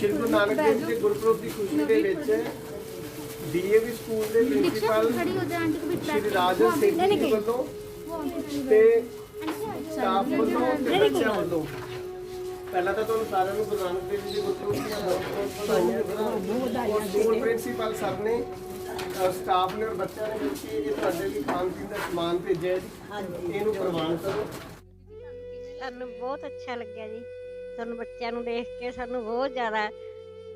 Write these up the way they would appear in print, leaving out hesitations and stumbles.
ਸ਼੍ਰੀ ਗੁਰੂ ਨਾਨਕ ਦੇਵ ਜੀ ਦੇ ਗੁਰਪੁਰਬ ਦੀ ਖੁਸ਼ੀ ਦੇ ਵਿੱਚ ਡੀਏਵੀ ਸਕੂਲ ਦੇ ਪ੍ਰਿੰਸੀਪਲ ਸ਼੍ਰੀ ਰਾਜਨ ਸਿੰਘ ਜੀ ਵੱਲੋਂ ਤੇ ਸਟਾਫ ਵੱਲੋਂ ਤੇ ਬੱਚਿਆਂ ਵੱਲੋਂ ਪਹਿਲਾਂ ਤਾਂ ਤੁਹਾਨੂੰ ਸਾਰਿਆਂ ਨੂੰ ਗੁਰੂ ਨਾਨਕ ਦੇਵ ਜੀ ਦੇ ਗੁਰਪੁਰਬ ਦੀਆਂ ਬਹੁਤ ਵਧਾਈਆਂ। ਸਕੂਲ ਪ੍ਰਿੰਸੀਪਲ ਸਰ ਨੇ ਸਟਾਫ ਨੇ ਔਰ ਬੱਚਿਆਂ ਨੇ ਮਿਲ ਕੇ ਇਹ ਤੁਹਾਡੇ ਲਈ ਖਾਣ ਪੀਣ ਦਾ ਸਮਾਨ ਭੇਜਿਆ ਜੀ, ਇਹਨੂੰ ਪ੍ਰਵਾਨ ਕਰੋ। ਸਾਨੂੰ ਬਹੁਤ ਅੱਛਾ ਲੱਗਿਆ ਜੀ, ਤੁਹਾਨੂੰ ਬੱਚਿਆਂ ਨੂੰ ਦੇਖ ਕੇ ਸਾਨੂੰ ਬਹੁਤ ਜ਼ਿਆਦਾ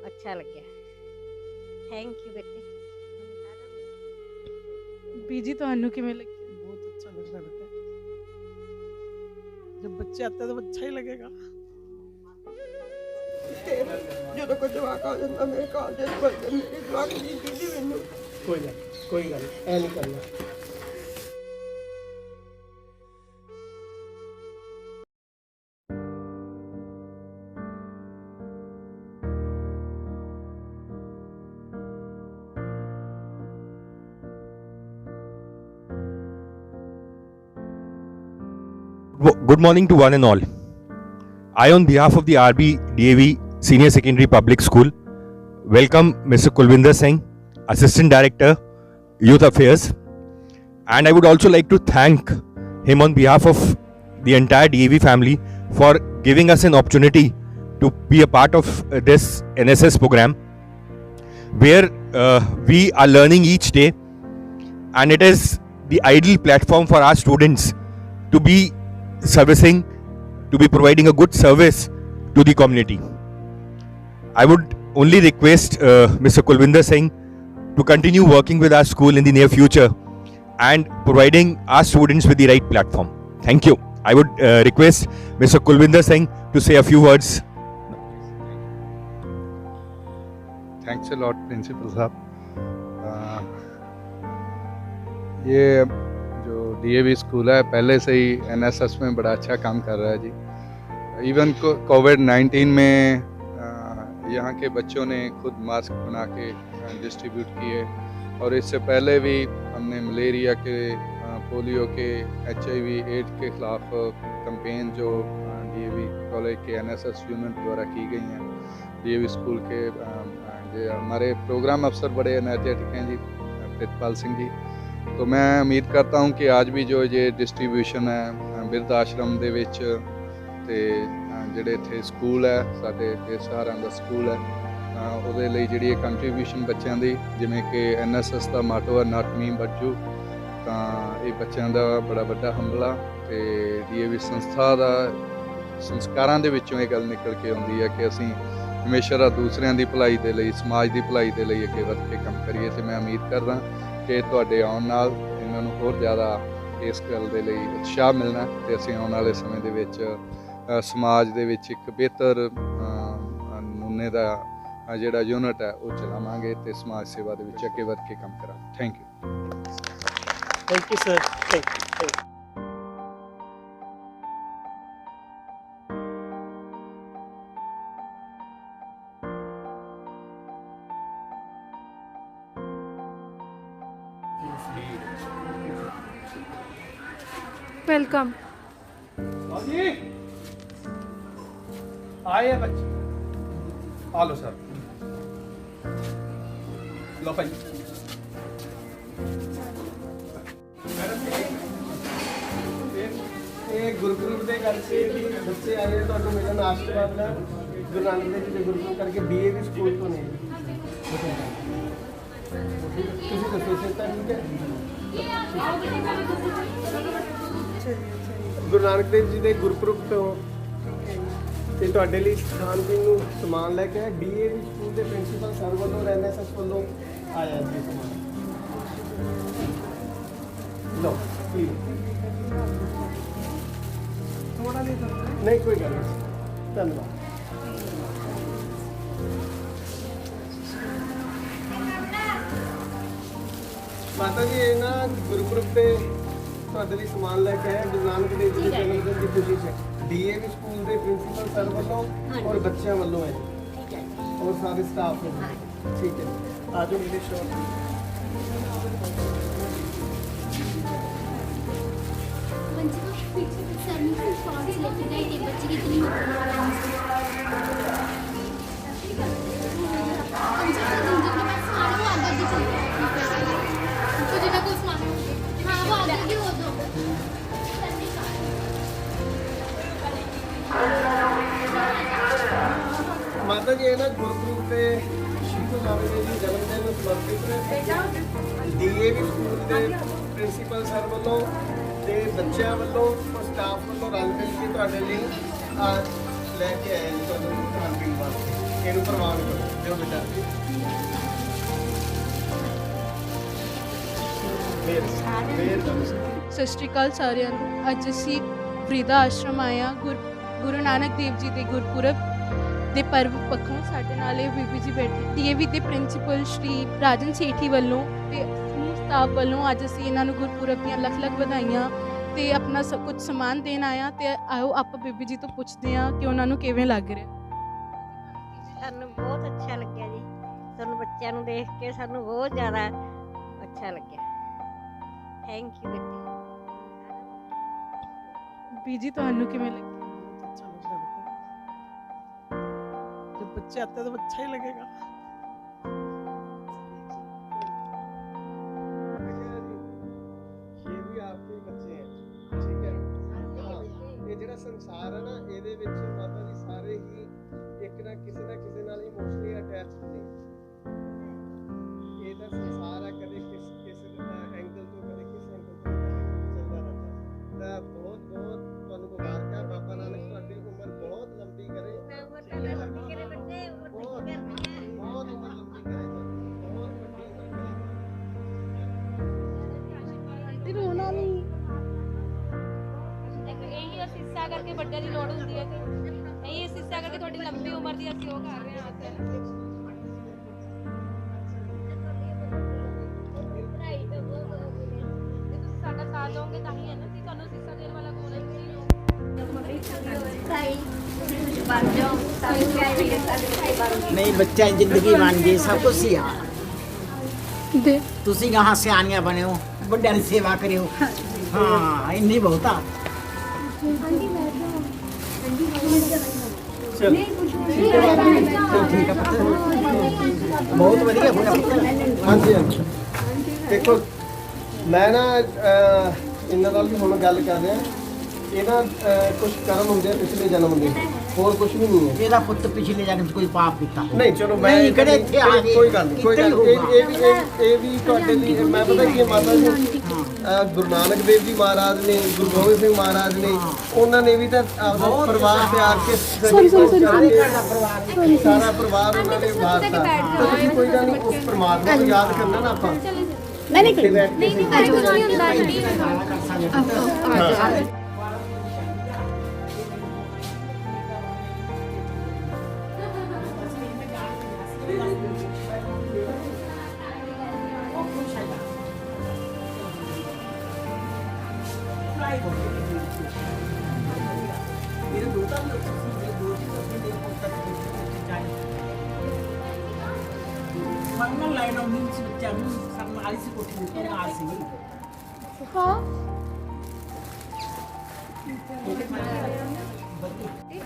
ਅੱਛਾ ਲੱਗਿਆ। ਥੈਂਕ ਯੂ ਬੇਟੇ। बीजी ਤੁਹਾਨੂੰ ਕਿਵੇਂ ਲੱਗੀ? बहुत अच्छा लग रहा है बेटा, जब बच्चे आते हैं तो अच्छा ही लगेगा। ਜਦੋਂ ਕੋਈ ਜਵਾਕ ਆ ਜਾਂਦਾ ਮੇਰੇ ਕਾਲਜ ਦੇ ਬੱਚੇ ਮੇਰੇ ਜਵਾਕ ਦੀ ਬੀਜੀ ਮੈਨੂੰ ਕੋਈ ਗੱਲ ਐ ਨਹੀਂ ਕਰਨਾ। Good morning to one and all. I, on behalf of the RB DAV Senior Secondary Public School, welcome Mr. Kulvinder Singh, Assistant Director, Youth Affairs, and I would also like to thank him on behalf of the entire DAV family for giving us an opportunity to be a part of this NSS program, where we are learning each day, and it is the ideal platform for our students to be servicing, to be providing a good service to the community. I would only request Mr. Kulvinder Singh to continue working with our school in the near future and providing our students with the right platform. Thank you. I would request Mr. Kulvinder Singh to say a few words. Thanks a lot, Principal साहब। ये जो DAV school है पहले से ही NSS में बड़ा अच्छा काम कर रहा है जी। इवन कोविड-19 में यहाँ के बच्चों ने खुद मास्क बना के डिस्ट्रीब्यूट किए, और इससे पहले भी हमने मलेरिया के, पोलियो के, HIV एड्स के ख़िलाफ़ कैंपेन जो डीएवी कॉलेज के एनएसएस यूनिट द्वारा की गई हैं। डीएवी स्कूल के हमारे प्रोग्राम अफसर बड़े एनर्जेटिक हैं जी, प्रितपाल सिंह जी। तो मैं उम्मीद करता हूँ कि आज भी जो ये डिस्ट्रीब्यूशन है बिरध आश्रम ਦੇ ਵਿੱਚ ਤੇ ਜਿਹੜੇ ਇੱਥੇ ਸਕੂਲ ਹੈ ਸਾਡੇ ਇਸ ਸਹਾਰਾਂ ਦਾ ਸਕੂਲ ਹੈ, ਉਹਦੇ ਲਈ ਜਿਹੜੀ ਇਹ ਕੰਟਰੀਬਿਊਸ਼ਨ ਬੱਚਿਆਂ ਦੀ, ਜਿਵੇਂ ਕਿ NSS ਦਾ ਮਾਟੋ ਹੈ ਨਾਟ ਮੀ ਬਟ ਯੂ, ਤਾਂ ਇਹ ਬੱਚਿਆਂ ਦਾ ਬੜਾ ਵੱਡਾ ਹੰਭਲਾ ਤੇ DAV ਸੰਸਥਾ ਦਾ ਸੰਸਕਾਰਾਂ ਦੇ ਵਿੱਚੋਂ ਇਹ ਗੱਲ ਨਿਕਲ ਕੇ ਆਉਂਦੀ ਹੈ ਕਿ ਅਸੀਂ ਹਮੇਸ਼ਾ ਦੂਸਰਿਆਂ ਦੀ ਭਲਾਈ ਦੇ ਲਈ, ਸਮਾਜ ਦੀ ਭਲਾਈ ਦੇ ਲਈ ਅੱਗੇ ਵੱਧ ਕੇ ਕੰਮ ਕਰੀਏ। ਤੇ ਮੈਂ ਉਮੀਦ ਕਰਦਾ ਕਿ ਤੁਹਾਡੇ ਆਉਣ ਨਾਲ ਇਹਨਾਂ ਨੂੰ ਹੋਰ ਜ਼ਿਆਦਾ ਇਸ ਗੱਲ ਦੇ ਲਈ ਉਤਸ਼ਾਹ ਮਿਲਣਾ ਤੇ ਅਸੀਂ ਆਉਣ ਵਾਲੇ ਸਮੇਂ ਦੇ ਵਿੱਚ ਸਮਾਜ ਦੇ ਵਿੱਚ ਇੱਕ ਬਿਹਤਰ ਨਮੂਨੇ ਦਾ ਜਿਹੜਾ ਯੂਨਿਟ ਹੈ ਉਹ ਚਲਾਵਾਂਗੇ ਤੇ ਸਮਾਜ ਸੇਵਾ ਦੇ ਵਿੱਚ ਅੱਗੇ ਵੱਧ ਕੇ ਕੰਮ ਕਰਾਂਗੇ। Thank you sir. Thank you. Welcome. जी आए हैं बच्चे, आ लो सर, लो भाई। ਇਹ ਗੁਰਪੁਰਬ ਦੇ ਕਰਕੇ ਵੀ ਬੱਚੇ ਆਏ ਨੇ ਤੁਹਾਨੂੰ ਮਿਲਣ ਆਸ਼ੀਰਵਾਦ ਨਾਲ ਗੁਰੂ ਨਾਨਕ ਦੇਵ ਜੀ ਦੇ ਗੁਰਪੁਰਬ ਕਰਕੇ DAV ਸਕੂਲ ਤੋਂ ਨੇ। ਤੁਸੀਂ ਦੱਸੋ ਸਿਹਤਾਂ ਠੀਕ ਹੈ? ਗੁਰੂ ਨਾਨਕ ਦੇਵ ਜੀ ਦੇ ਗੁਰਪੁਰਬ ਤੋਂ ਤੇ ਤੁਹਾਡੇ ਲਈ ਖਾਣ ਪੀਣ ਨੂੰ ਸਮਾਨ ਲੈ ਕੇ ਆਏ DAV ਸਕੂਲ ਦੇ ਪ੍ਰਿੰਸੀਪਲ ਸਰ ਵੱਲੋਂ NSS ਵੱਲੋਂ ਆਇਆ ਜੀ ਸਮਾਨ। ਲਓ ਥੋੜਾ ਨਹੀਂ ਕੋਈ ਗੱਲ ਨਹੀਂ, ਧੰਨਵਾਦ। ਮਾਤਾ ਜੀ ਇਹ ਨਾ ਗੁਰਪੁਰਬ ਤੇ ਤੁਹਾਡੇ ਲਈ ਸਮਾਨ ਲੈ ਕੇ ਆਏ ਗੁਰੂ ਨਾਨਕ ਦੇਵ ਜੀ ਦੇ ਜਨਮ ਦਿਨ ਦੀ ਖੁਸ਼ੀ 'ਚ DAV ਸਕੂਲ ਦੇ ਪ੍ਰਿੰਸੀਪਲ ਸਰ ਵੱਲੋਂ ਔਰ ਬੱਚਿਆਂ ਵੱਲੋਂ ਹੈ ਜੀ, ਔਰ ਸਾਰੇ ਸਟਾਫ ਵੱਲੋਂ। ਠੀਕ ਹੈ, ਆ ਜਾਓ ਮੇਰੇ ਸ਼ੌਪ। पीछे सर ने शॉर्ट्स लेके गए थे बच्चे की इतनी ਮਾਤਾ ਜੀ ਇਹ ਨਾ ਗੁਰਪੁਰਬ ਤੇ ਸ਼੍ਰੀ ਗੁਰੂ ਨਾਨਕ ਦੇਵ ਜੀ ਜਨਮ ਦਿਨ ਨੂੰ ਸਮਰਪਿਤ ਡੀਏਵੀ ਸਕੂਲ ਦੇ ਪ੍ਰਿੰਸੀਪਲ ਸਰ ਵੱਲੋਂ ਤੇ ਬੱਚਿਆਂ ਵੱਲੋਂ ਸਟਾਫ ਵੱਲੋਂ ਰਲ ਮਿਲ ਕੇ ਤੁਹਾਡੇ ਲਈ ਲੈ ਕੇ ਆਏ ਜੀ ਤੁਹਾਨੂੰ ਖਾਣ ਪੀਣ ਵਾਸਤੇ। ਇਹਨੂੰ ਪ੍ਰਵਾਨ ਕਰੋ ਦਿਓ ਬੇਟਾ। ਫੇਰ ਸਤਿ ਸ਼੍ਰੀ ਅਕਾਲ ਸਾਰਿਆਂ ਨੂੰ। ਅੱਜ ਅਸੀਂ ਫਰੀਦਾ ਆਸ਼ਰਮ ਆਏ ਹਾਂ। ਗੁਰੂ ਨਾਨਕ ਦੇਵ ਜੀ ਦੇ ਗੁਰਪੁਰਬ ਦੇ ਪਰਵ ਪੱਖੋਂ ਸਾਡੇ ਨਾਲ ਇਹ ਬੀਬੀ ਜੀ ਬੈਠੇ ਡੀਏਵੀ ਦੇ ਪ੍ਰਿੰਸੀਪਲ ਸ਼੍ਰੀ ਰਾਜਨ ਸੇਠੀ ਵੱਲੋਂ ਤੇ ਸਮੂਹ ਸਟਾਫ ਵੱਲੋਂ ਅੱਜ ਅਸੀਂ ਇਹਨਾਂ ਨੂੰ ਗੁਰਪੁਰਬ ਦੀਆਂ ਲੱਖ ਲੱਖ ਵਧਾਈਆਂ ਤੇ ਆਪਣਾ ਸਭ ਕੁਝ ਸਮਾਨ ਦੇਣ ਆਇਆ। ਤੇ ਆਓ ਆਪਾਂ ਬੀਬੀ ਜੀ ਤੋਂ ਪੁੱਛਦੇ ਹਾਂ ਕਿ ਉਹਨਾਂ ਨੂੰ ਕਿਵੇਂ ਲੱਗ ਰਿਹਾ। ਸਾਨੂੰ ਬਹੁਤ ਅੱਛਾ ਲੱਗਿਆ ਜੀ। ਤੁਹਾਨੂੰ ਬੱਚਿਆਂ ਨੂੰ ਦੇਖ ਕੇ ਸਾਨੂੰ ਬਹੁਤ ਜ਼ਿਆਦਾ ਅੱਛਾ ਲੱਗਿਆ। ਥੈਂਕ ਯੂ ਬੇਟੇ। ਬੀਜੀ ਤੁਹਾਨੂੰ ਕਿਵੇਂ ਲੱਗਿਆ? अच्छा लगता है। जब बच्चे आते हैं तो अच्छा ही लगेगा। ये भी आपके बच्चे हैं, ठीक है। हाँ, ये ਜਿਹੜਾ ਸੰਸਾਰ ਹੈ ਨਾ ਇਹਦੇ ਵਿੱਚ ਮਾਤਾ ਜੀ ਸਾਰੇ ਹੀ ਇੱਕ ਨਾ ਕਿਸੇ ਨਾਲ ਇਮੋਸ਼ਨਲੀ ਅਟੈਚਡ ਨੇ। ਇਹ ਤਾਂ ਸੰਸਾਰ ਹੈ, ਕਦੇ ਕਿਸ ਐਂਗਲ ਤੋਂ ਕਦੇ ਕਿਸ ਐਂਗਲ ਤੋਂ ਚੱਲਦਾ ਰਹਿੰਦਾ। ਤਾਂ ਬਹੁਤ ਤੁਹਾਨੂੰ ਮੁਬਾਰਕਾਂ। ਬਾਬਾ ਨਾਨਕ ਤੁਹਾਡੀ ਉਮਰ ਬਹੁਤ ਲੰਬੀ ਕਰੇ। ਬਹੁਤ ਉਮਰ ਲੰਬੀ ਕਰੇ ਤੁਹਾਨੂੰ, ਬਹੁਤ ਵੱਡੀ ਉਮਰ ਕਰੇ। ਰੋਣਾ ਨਹੀਂ। ਇਹੀ ਅਸੀਸਾਂ ਕਰਕੇ ਵੱਡਿਆਂ ਦੀ ਲੋੜ ਹੁੰਦੀ ਹੈ ਕਿ ਇਹੀ ਅਸੀਸਾਂ ਕਰਕੇ ਤੁਹਾਡੀ ਲੰਬੀ ਉਮਰ ਦੀ ਅਸੀਂ ਉਹ ਕਰ ਰਹੇ ਹਾਂ ਅੱਜ। ਜੇ ਤੁਸੀਂ ਸਾਡਾ ਸਾਥ ਦਿਓਗੇ ਤਾਂ ਹੀ ਹੈ ਨਾ, ਅਸੀਂ ਤੁਹਾਨੂੰ ਅਸੀਸਾਂ ਦੇਣ ਵਾਲਾ ਕੋਲ ਹੈ। नहीं बच्चा जिंदगी बन गई सब कुछ ही आ तुसी कहाँ सियानियां बने हो बड़े की सेवा करे हो। हाँ इन्नी बहुत आ बहुत वधिया हाँ जी हाँ जी। देखो मैं ना इन्हों नाल भी हुण गल कर रहा। ये ना कुछ कर्म होंगे पिछले जन्म के, और कुछ भी नहीं है। मेरा पुत्र पिछले जन्म कोई पाप किया नहीं चलो मैं नहीं, कदे इत्थे आ गए। कोई गल ये भी तुहाडे लई मैं पता कि माता जी गुरु नानक देव जी महाराज ने, गुरु गोबिंद सिंह महाराज ने, उन्होंने भी तो आपदा परिवार त्याग के सारा परिवार उन्होंने उभारता। तो तुसीं कोई गल नहीं, उस परमात्मा को याद करना ना आपां।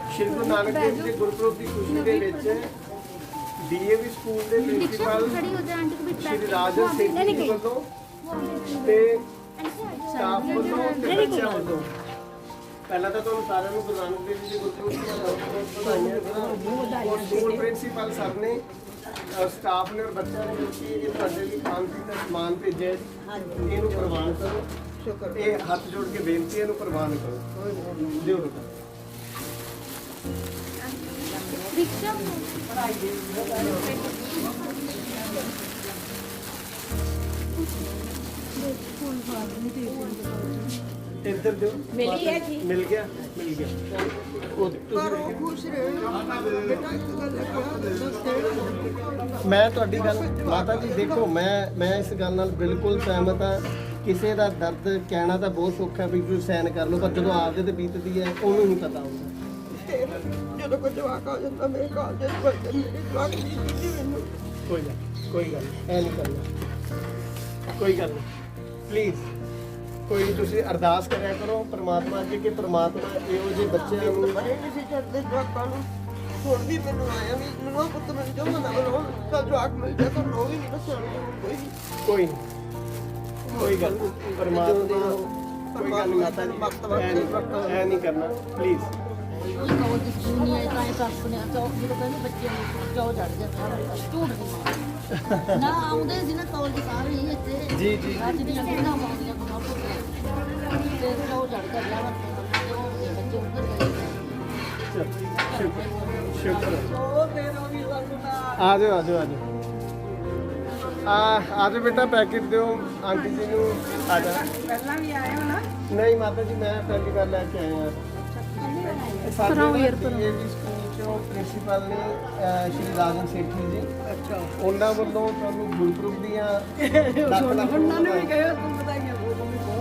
श्री गुरु नानक देव जी गुरपुरब की खुशी के डीएवी स्कूल के प्रिंसीपल श्री राजन सेठी जी वालों ते स्टाफ वालों ते बच्चों वालों पहला तो तुहानूं सारिआं नूं गुरु नानक देव जी के गुरपुरब ਦੀਆਂ बहुत बधाइयां। स्कूल प्रिंसीपल सर ने स्टाफ ने और बच्चों ने मिलकर ये तुहाडे लई खाण पीण दा समान भेजिਆ जी। ਇਹਨੂੰ ਪ੍ਰਵਾਨ ਕਰੋ। शुक्र ये हाथ जोड़ के बेनती है, ਇਹਨੂੰ ਪ੍ਰਵਾਨ ਕਰੋ। ਦਿਓ ਬੇਟਾ। इधर दो मिल गया जी, मिल गया खुश रहो बेटा। एक गल मैं तुहाडी गल माता जी देखो मैं इस गल नाल बिल्कुल सहमत हाँ। किसी का दर्द कहना तो बहुत सौखा भी कोई सहन कर लो, पर जो आपदे ते बीतदी है उन्होंने नहीं पता होंदा। जो कोई जवाक आ जाता मेरे काल दे बच्चे मेरे जवाक दी दी मैनू कोई गल ऐ नहीं करना, कोई गल नहीं। प्लीज़ कोई नहीं, तुसीं अरदास करया करो परमात्मा अगे कि परमात्मा इहो जे बच्चों नूं बड़े नहीं सी चढ़ते जवाकां नूं ਹੁਣ ਵੀ ਮੈਨੂੰ ਆਇਆ ਵੀ ਨੂੰਹਾਂ ਪੁੱਤ ਮੈਨੂੰ ਜੋ ਨਾ ਬਣਾਉਣ ਤਾਂ ਜਵਾਕ ਮਿਲ ਜਾ ਤਾਂ ਰੋ ਹੀ ਨਹੀਂ ਨਾ ਸਿਆਣੇ ਕੋਈ ਨਹੀਂ। ਕੋਈ ਨਹੀਂ, ਕੋਈ ਗੱਲ ਨਹੀਂ, ਪਰਮਾਤਮਾ ਕੋਈ ਗੱਲ ਨਹੀਂ ਮਾਤਾ ਜੀ, ਐ ਨਹੀਂ ਕਰਨਾ ਪਲੀਜ਼। ਨਾ ਆਉਂਦੇ ਸੀ ਨਾ ਕਾਲਜ ਸਾਰੇ ਹੀ ਇੱਥੇ ਜੀ ਜੀ ਅੱਜ ਦੀਆਂ ਕਿੰਨਾ ਮਾਉਂਦੀਆਂ ਕੋਲ ਤੇ ਚੌ ਚੜ ਕੇ ਲਿਆ ਬੱਚੇ ਉੱਧਰ ਗਏ ਸ਼ੁਕਰ ਉਹ ਮੇਰਾ ਵੀ ਲੱਗਦਾ ਆ ਜਾਓ ਆ ਜਾਓ ਆ ਜਾਓ ਆ ਜਾਓ ਬੇਟਾ, ਪੈਕੇਟ ਦਿਓ ਆਂਟੀ ਜੀ ਨੂੰ। ਆ ਜਾ। ਪਹਿਲਾਂ ਵੀ ਆਏ ਹੋ ਨਾ। ਨਹੀਂ ਮਾਤਾ ਜੀ, ਮੈਂ ਪਹਿਲੀ ਵਾਰ ਲੈ ਕੇ ਆਇਆ। ਸਾਡੇ ਡੀਏਵੀ ਸਕੂਲ ਚੋਂ ਪ੍ਰਿੰਸੀਪਲ ਨੇ ਸ਼੍ਰੀ ਰਾਜਨ ਸੇਠੀ ਜੀ, ਅੱਛਾ ਉਹਨਾਂ ਵੱਲੋਂ ਤੁਹਾਨੂੰ ਗੁਰਪੁਰਬ ਦੀਆਂ ਲੱਖ ਉਹਨਾਂ ਨੇ ਵੀ ਕਹੇ ਤੂੰ ਬਤਾਈਏ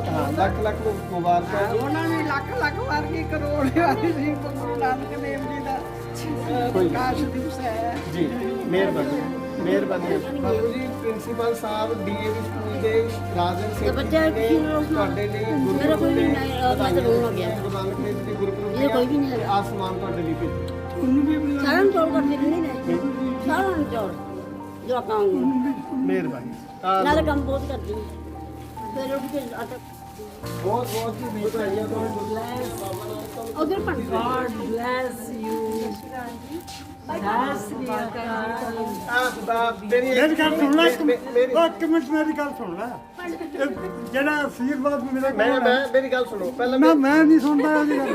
ਹਾਂ ਲੱਖ ਲੱਖ ਮੁਬਾਰਕਾਂ ਜੀ। ਉਹਨਾਂ ਨੇ ਲੱਖ ਲੱਖ ਵਾਰ ਕੀ ਕਰੋੜ ਵਾਲੀ ਸੀ ਗੁਰੂ ਨਾਨਕ ਦੇਵ ਜੀ ਦਾ ਪ੍ਰਕਾਸ਼ ਦਿਵਸ ਹੈ ਜੀ। ਮਿਹਰਬਾਨੀ ਮਿਹਰਬਾਨੀ ਬਾਬੂ ਜੀ। ਪ੍ਰਿੰਸੀਪਲ ਸਾਹਿਬ ਡੀਏਵੀ ਸਕੂਲ ਦੇ ਰਾਜਨ ਸੇਠੀ ਜੀ ਨੇ ਤੁਹਾਡੇ ਲਈ ਗੁਰਪੁਰਬ ਤੇ ਗੁਰੂ ਨਾਨਕ ਦੇਵ ਜੀ ਦੇ ਗੁਰਪੁਰਬ ਦੀਆਂ ਆਸਮਾਨ ਤੁਹਾਡੇ ਲਈ ਭੇਜੇ। ਸਾਰਿਆਂ ਨੂੰ ਚੌੜ ਕਰਦੇ ਨਹੀਂ ਨੇ ਸਾਰਿਆਂ ਨੂੰ ਚੌੜ ਜੋ ਕੰਮ ਮਿਹਰਬਾਨੀ। ਨਾਲੇ ਕੰਮ ਬਹੁਤ ਕਰਦੀ ਫਿਰ ਉੱਠ ਕੇ ਆਟਾ ਬਹੁਤ ਬਹੁਤ ਜੀ ਵਧਾਈਆਂ ਤੁਹਾਨੂੰ। ਉਧਰ ਪੜ God bless you ਮੇਰੀ ਗੱਲ ਸੁਣ ਲੈ ਇੱਕ ਮੇਰੀ ਇੱਕ ਮਿੰਟ ਮੇਰੀ ਗੱਲ ਸੁਣ ਲੈ ਜਿਹੜਾ ਆਸ਼ੀਰਵਾਦ ਮੇਰਾ ਮੇਰੀ ਗੱਲ ਸੁਣੋ ਪਹਿਲਾਂ। ਮੈਂ ਨਹੀਂ ਸੁਣਦਾ ਇਹਦੀ ਗੱਲ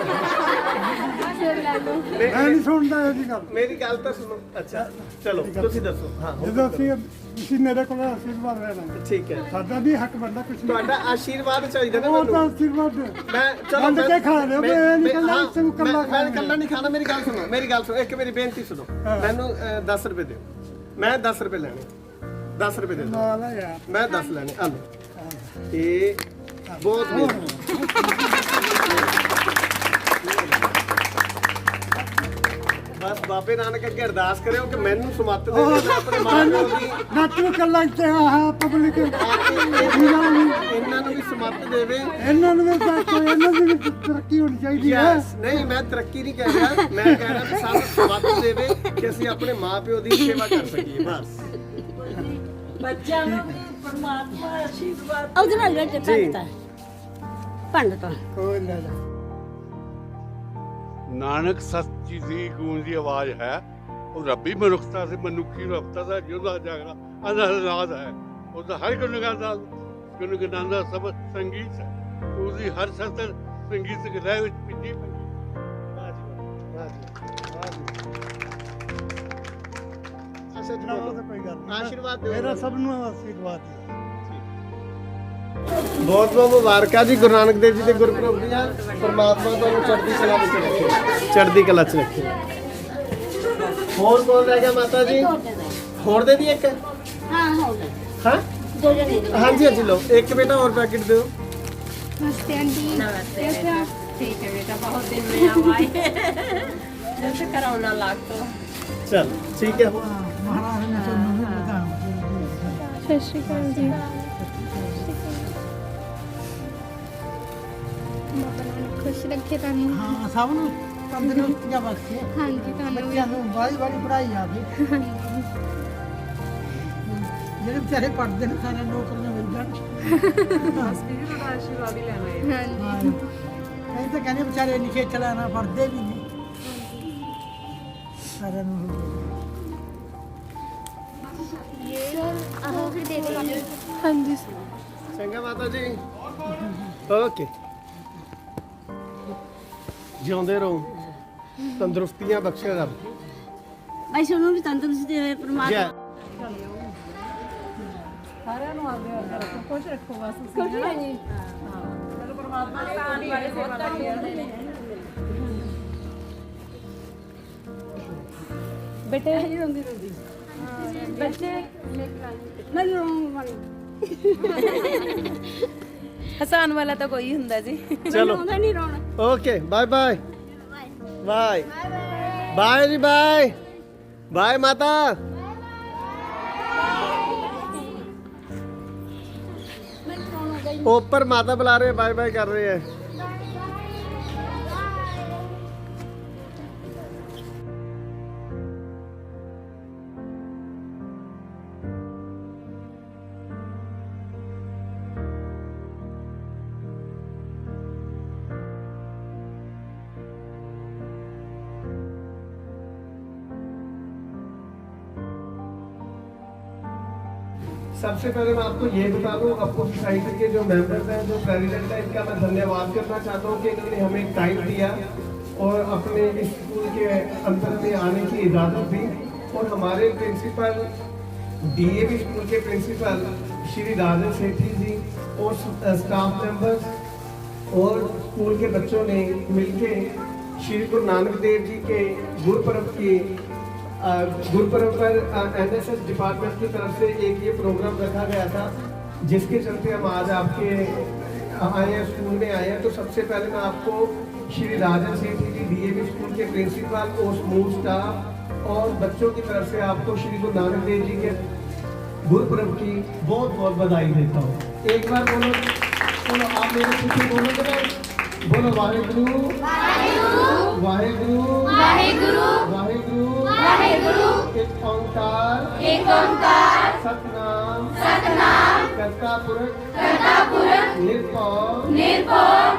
ਮੈਂ ਨਹੀਂ ਸੁਣਦਾ ਇਹਦੀ ਗੱਲ। ਮੇਰੀ ਗੱਲ ਤਾਂ ਸੁਣੋ। ਅੱਛਾ ਚਲੋ ਤੁਸੀਂ ਦੱਸੋ। ਹਾਂ ਜਦੋਂ ਤੁਸੀਂ ਮੇਰੇ ਕੋਲ ਆਸ਼ੀਰਵਾਦ ਲੈਣਾ ਠੀਕ ਹੈ, ਸਾਡਾ ਵੀ ਹੱਕ ਬਣਦਾ ਕੁਛ ਤੁਹਾਡਾ ਆਸ਼ੀਰਵਾਦ ਚਾਹੀਦਾ ਨਾ ਉਹ ਤਾਂ ਮੈਨੂੰ। ਆਸ਼ੀਰਵਾਦ ਮੈਂ ਚਲੋ ਬੰਦ ਕੇ ਖਾ ਲਿਓ, ਇਹ ਨਹੀਂ ਕੱਲਾ ਹਾਂ, ਇਸੇ ਨੂੰ ਕੱਲਾ ਮੈਂ ਕੱਲਾ ਨਹੀਂ ਖਾਣਾ। ਮੇਰੀ ਗੱਲ ਸੁਣੋ, ਮੇਰੀ ਗੱਲ ਸੁਣੋ, ਇੱਕ ਮੇਰੀ ਬੇਨਤੀ ਸੁਣੋ। ਮੈਨੂੰ 10 ਰੁਪਏ ਦਿਓ, ਮੈਂ 10 ਰੁਪਏ ਲੈਣੇ। 10 ਰੁਪਏ ਦੇ ਦਿਓ, ਨਾਲ ਆ ਯਾਰ ਮੈਂ 10 ਲੈਣੇ। ਆ ਲਓ। ਇਹ ਬਹੁਤ ਮਿਹਰਬਾਨੀ। ਬਸ ਬਾਬੇ ਨਾਨਕ ਅੱਗੇ ਅਰਦਾਸ ਕਰਿਓ ਕਿ ਮੈਨੂੰ ਸਮੱਤ ਦੇ ਦਿਓ, ਮੈਂ ਆਪਣੇ ਮਾਂ ਪਿਓ ਦੀ ਨਾ ਤੂੰ ਕੱਲਾ ਇੱਥੇ ਆਹ ਪਬਲਿਕ ਇਹਨਾਂ ਨੂੰ ਵੀ ਸਮੱਤ ਦੇਵੇ। ਇਹਨਾਂ ਨੂੰ ਵੀ ਦੱਸੋ, ਇਹਨਾਂ ਦੀ ਵੀ ਤਰੱਕੀ ਹੋਣੀ ਚਾਹੀਦੀ ਹੈ। Yes, ਨਹੀਂ ਮੈਂ ਤਰੱਕੀ ਨਹੀਂ ਕਹਿ ਰਿਹਾ, ਮੈਂ ਕਹਿ ਰਿਹਾ ਕਿ ਸਾਨੂੰ ਸਮੱਤ ਦੇਵੇ ਕਿ ਅਸੀਂ ਆਪਣੇ ਮਾਂ ਪਿਓ ਦੀ ਸੇਵਾ ਕਰ ਸਕੀਏ। ਬਸ ਬੱਚਿਆਂ ਨੂੰ ਵੀ ਪਰਮਾਤਮਾ ਆਸ਼ੀਰਵਾਦ ਉਧਰ ਨਾਲ ਗੱਜ ਪੰਡਤਾ ਪੰਡਤਾ ਕੋਈ ਨਾ ਨਾ ਨਾਨਕ ਸੱਚੀ ਦੀ ਗੂੰਜੀ ਆਵਾਜ਼ ਹੈ। ਉਹ ਰੱਬੀ ਮਨੁੱਖਤਾ ਸੇ ਮਨੁੱਖੀ ਰਫਤਾ ਦਾ ਜੁਦਾ ਜਾਗਾ ਅਨਹਦ ਹੈ। ਉਹਦਾ ਹਰ ਗੁਣਗਾਨ ਦਾ ਸਭ ਸੰਗੀਤ ਹੈ। ਉਹਦੀ ਹਰ ਸ਼ਸਤਰ ਸੰਗੀਤ ਦੇ ਲਹਿ ਵਿੱਚ ਪਿੱਜੀ ਪਈ। ਨਾ ਉਹ ਤਾਂ ਕੋਈ ਗੱਲ ਨਹੀਂ। ਆਸ਼ੀਰਵਾਦ ਦਿਓ। ਮੇਰਾ ਸਭ ਨੂੰ ਆਸ਼ੀਰਵਾਦ ਹੈ। ਬਹੁਤ ਬਹੁਤ ਮੁਬਾਰਕਾਂ ਜੀ ਗੁਰੂ ਨਾਨਕ ਦੇਵ ਜੀ ਦੇ ਗੁਰਪੁਰਬ ਦੀਆਂ। ਪਰਮਾਤਮਾ ਤੁਹਾਨੂੰ ਚੜ੍ਹਦੀ ਕਲਾ ਵਿੱਚ ਰੱਖੇ, ਚੜ੍ਹਦੀ ਕਲਾ 'ਚ ਰੱਖੇ। ਹੋਰ ਕੌਣ ਰਹਿ ਗਿਆ ਮਾਤਾ ਜੀ? ਹੋਰ ਦੇ ਦੀ ਇੱਕ। ਹਾਂ ਹੋ ਗਿਆ ਹਾਂ ਦੋ ਜਣੇ ਹਾਂਜੀ ਹਾਂਜੀ ਲਓ ਇੱਕ ਬੇਟਾ ਹੋਰ ਪੈਕੇਟ ਦਿਓ। नमस्ते आंटी। नमस्ते ठीक है बेटा, बहुत दिन में आप आए जैसे कोरोना लाग तो ਚਲ ਠੀਕ ਹੈ। ਮਹਾਰਾਜ ਨੇ ਤੁਹਾਨੂੰ ਵੀ ਵਧਾਇਆ। सत श्री अकाल जी। बाबा नानक खुश रखे तुहानू। ਹਾਂ ਸਭ ਨੂੰ ਤੰਦਰੁਸਤੀਆਂ ਬਖਸ਼ੇ। हाँ जी तुहानू भी। ਬੱਚਿਆਂ ਨੂੰ ਬਾਈ ਪੜ੍ਹਾਈ ਆਵੇ। ਜਿਹੜੇ ਵਿਚਾਰੇ ਪੜ੍ਹਦੇ ਨੇ ਸਾਰਿਆਂ ਨੂੰ ਨੌਕਰੀਆਂ ਮਿਲ ਜਾਣ। ਆਸ਼ੀਰਵਾਦ ਹੀ ਲੈਣਾ ਹੈ। हाँ जी। ਹਾਂ ਇਹ ਤਾਂ ਕਹਿੰਦੇ ਵਿਚਾਰੇ ਨਿੱਕੇ ਚਲਾਣਾ ਪੜ੍ਹਦੇ ਵੀ ਨਹੀਂ। ਸਾਰਿਆਂ ਨੂੰ फिर दे दीजिए। हाँ जी। ਚੰਗਾ ਮਾਤਾ ਜੀ। ਓਕੇ ਜਿਉਂਦੇ ਰਹੋ, ਤੰਦਰੁਸਤੀਆਂ ਬਖਸ਼ੇ ਰੱਬ। ਭਾਈ ਸਾਨੂੰ ਵੀ ਤੰਦਰੁਸਤੀ ਦੇਵੇ ਪਰਮਾਤਮਾ। ਜੈ ਸਾਰਿਆਂ ਨੂੰ ਆਉਂਦੇ ਆ ਰੱਖੋ, ਖੁਸ਼ ਰੱਖੋ ਬਸ ਤੁਸੀਂ। खुश है जी। ਚਲੋ ਪਰਮਾਤਮਾ ਨੇ ਆਉਣ ਵਾਲੇ ਸੇਵਾ ਕਰਨੀ ਹੈ। बेटे ਬੱਚੇ ਮੈਂ ਰੋਵਾਂਗੀ हसान वाला तो कोई हुंदा जी। ਚਲੋ ਰੋਂਦਾ ਨਹੀਂ ਰੋਣਾ। Okay bye bye bye bye ਜੀ ਬਾਏ ਬਾਏ ਮਾਤਾ। ऊपर माता बुला रहे हैं, बाय बाय कर रहे हैं। सबसे पहले मैं आपको ये बता दूं, आपको सोसाइटी के जो मेंबर्स हैं, जो प्रेसिडेंट है, इनका मैं धन्यवाद करना चाहता हूँ कि इन्होंने हमें टाइम दिया और अपने इस स्कूल के अंदर में आने की इजाज़त दी। और हमारे प्रिंसिपल DAV स्कूल के प्रिंसिपल श्री राजन सेठी जी और स्टाफ मेंबर्स और स्कूल के बच्चों ने मिलके श्री गुरु नानक देव जी के गुरुपर्व पर NSS डिपार्टमेंट की तरफ से एक ये प्रोग्राम रखा गया था, जिसके चलते हम आज आपके आए हैं, स्कूल में आए हैं। तो सबसे पहले मैं आपको श्री राजन सेठी जी DAV स्कूल के प्रिंसिपल और स्कूल स्टाफ और बच्चों की तरफ से आपको श्री गुरु नानक देव जी के गुरुपर्व की बहुत बहुत बधाई देता हूँ। एक बार बोलो, बोलो आप मेरे पीछे बोलो, बोलो वाहेगुरु वाहेगुरु वाहेगुरु वाहेगुरु वाहेगुरु। एक ओंकार सतनाम करता पुरख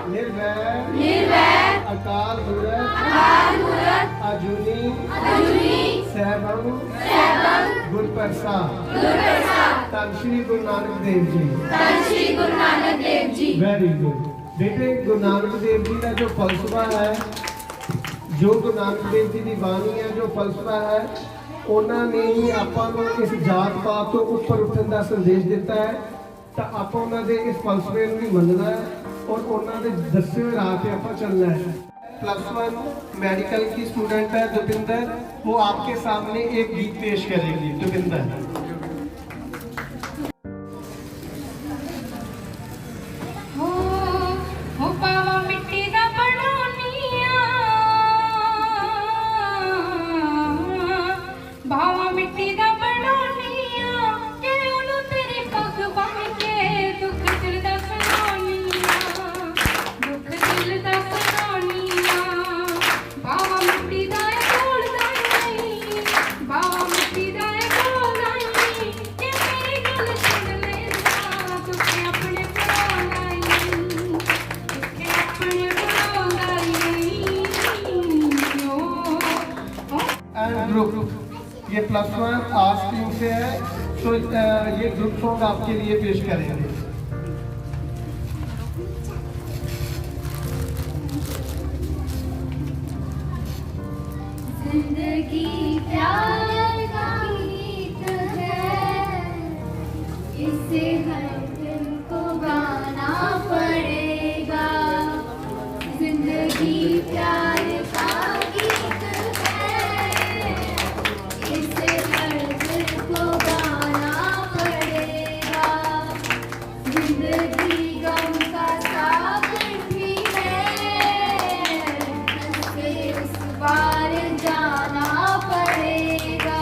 निर्भय निर्वैर अकाल मूरत अजूनी सहबम गुर प्रसाद धन श्री गुरु नानक देव जी। वेरी गुड बेटे, गुरु नानक देव जी का जो फलसफा है, जो गुरु नानक देव जी की बाणी है, जो फलसफा है, उन्होंने ही आपां नूं इस जात पात तो ऊपर उठन का संदेश दिता है। तो आप उन्होंने इस फलसफे नूं भी मनना है और उन्होंने दसे हुए राह पे आपां चलना है। +1 मेडिकल की स्टूडेंट है दुपिंदर, वो आपके सामने एक गीत पेश करेगी। दुपिंदर ग्रुप, ये +1 आर्ट्स टीम से है, तो ये ग्रुप सॉन्ग आपके लिए पेश करेंगे। जिंदगी प्यार का गीत है, इसे हर दिल को गाना पड़ेगा। जिंदगी प्यार का गीत है, इसे हर दिल को गाना पड़ेगा। जिंदगी गम का सागर भी है, हंसे उस पार जाना पड़ेगा।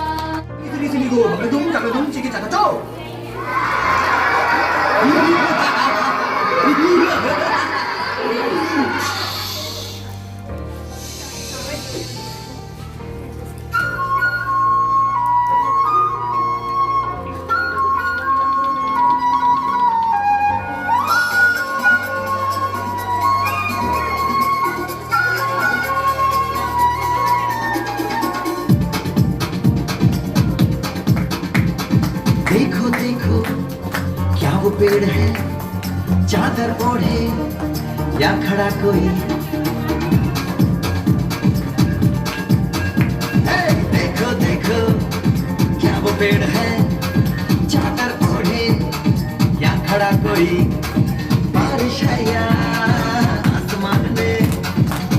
देखो देखो क्या वो पेड़ है, चादर ओढ़े या खड़ा कोई। देखो देखो क्या वो पेड़ है, चादर ओढ़े या खड़ा कोई। बारिश है या आसमान में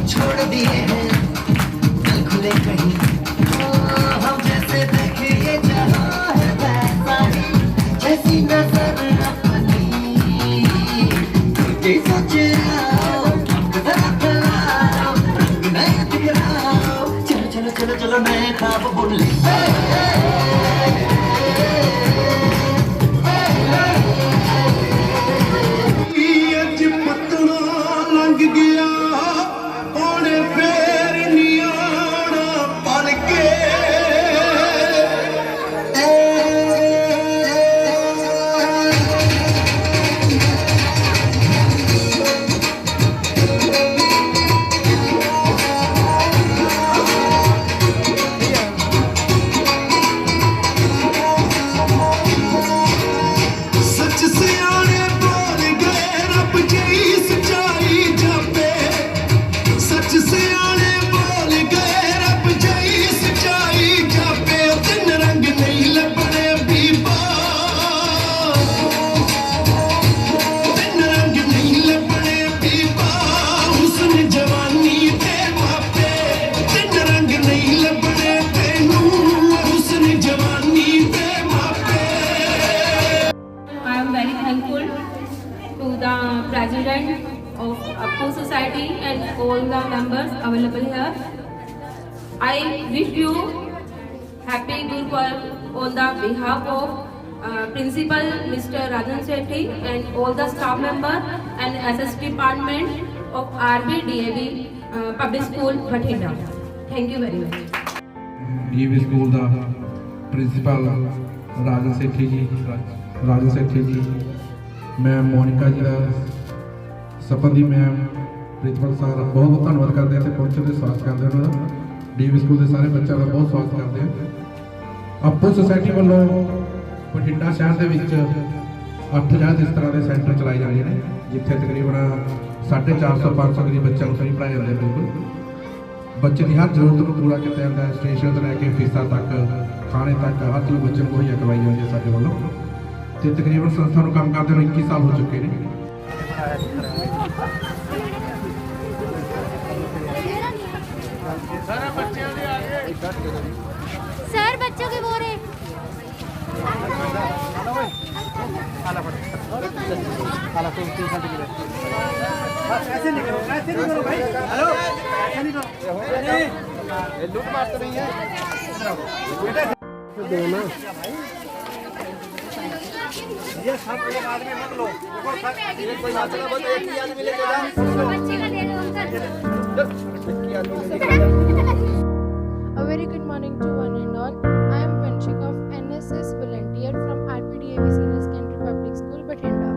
छोड़ दिए हैं कल खुले कहीं। हम जैसे देखे ये जहां जैसी नजर अपनी के सोच आओ, रंग नया दिखाओ। चलो चलो चलो चलो नए ख्वाब बुन ले। लंघ गया ओने फेर नियाना बन के। Society and all the members available here. I wish you happy Guru Purab on the behalf of Principal Mr. Rajan Sethi and all the staff members and SS department of RB DAV Public School Bathinda. Thank you very much. DAV School the principal ਰਾਜਨ ਸੇਠੀ ਜੀ ma'am Monika ਜੀ ਦਾ ਸਪਨਦੀਪ ma'am principal sir ਬਹੁਤ ਬਹੁਤ ਧੰਨਵਾਦ ਕਰਦੇ ਹਾਂ ਤੇ ਪਹੁੰਚਣ ਦੇ ਸਵਾਗਤ ਕਰਦੇ ਹਾਂ ਉਹਨਾਂ ਦਾ DAV ਸਕੂਲ ਦੇ ਸਾਰੇ ਬੱਚਿਆਂ ਦਾ ਬਹੁਤ ਸਵਾਗਤ ਕਰਦੇ ਹਾਂ। ਆਪੋ ਸੁਸਾਇਟੀ ਵੱਲੋਂ ਬਠਿੰਡਾ ਸ਼ਹਿਰ ਦੇ ਵਿੱਚ 8 ਜਾਂ ਇਸ ਤਰ੍ਹਾਂ ਦੇ ਸੈਂਟਰ ਚਲਾਏ ਜਾਂਦੇ ਨੇ ਜਿੱਥੇ ਤਕਰੀਬਨ 450-500 ਕਰੀਬ ਬੱਚਿਆਂ ਨੂੰ ਫਰੀ ਪੜ੍ਹਾਇਆ ਜਾਂਦਾ ਹੈ। ਬਿਲਕੁਲ ਬੱਚੇ ਦੀ ਹਰ ਜ਼ਰੂਰਤ ਨੂੰ ਪੂਰਾ ਕੀਤਾ ਜਾਂਦਾ ਹੈ, ਸਟੇਸ਼ਨ ਤੋਂ ਲੈ ਕੇ ਫੀਸਾਂ ਤੱਕ ਖਾਣੇ ਤੱਕ ਹਰ ਚੀਜ਼ ਬੱਚੇ ਨੂੰ ਮੁਹੱਈਆ ਕਰਵਾਈ ਜਾਂਦੀ ਹੈ ਸਾਡੇ ਵੱਲੋਂ ਤੇ ਤਕਰੀਬਨ ਸੰਸਥਾ ਨੂੰ ਕੰਮ ਕਰਦੇ ਨੂੰ 21 ਸਾਲ ਹੋ ਚੁੱਕੇ ਨੇ। सर बच्चों के बोरे ऐसे निकलो भाई। हेलो ऐसे निकलो लूट मारते नहीं है दो ना ये सब एक आदमी मत लो कोई बात नहीं बस एक ही आदमी लेके जाओ बच्चे का दे दो A very good morning to one and all. I am Vanshika of NSS volunteer from RPDAV Senior Secondary Public School, Bathinda.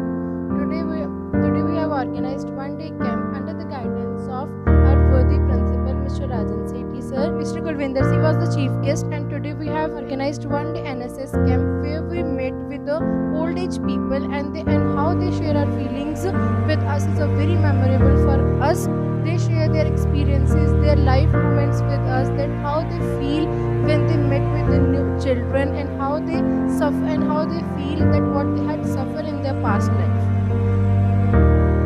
Today we have organized one-day camp under the guidance of our worthy principal, Mr. Rajan Sethi sir. Mr. Kulvinder Singh was the chief guest, and today we have organized one-day NSS camp where we met with the old age people and how they share our feelings with us is a very memorable for us. They share their experiences, their life moments with us, that how they feel when they met with the new children and how they suffer and how they feel that what they had suffered in their past life.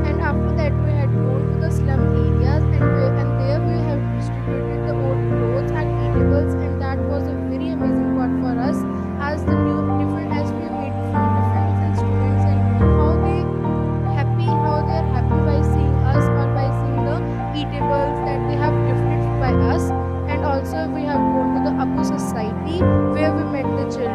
And after that we had gone to the slum areas and there we have distributed the old clothes and eatables, and that was a very amazing part for us as the new different as we meet different students and how they are happy by seeing us or by seeing the eatables that they have gifted by us. And also we have gone to the Apu Society where we met the children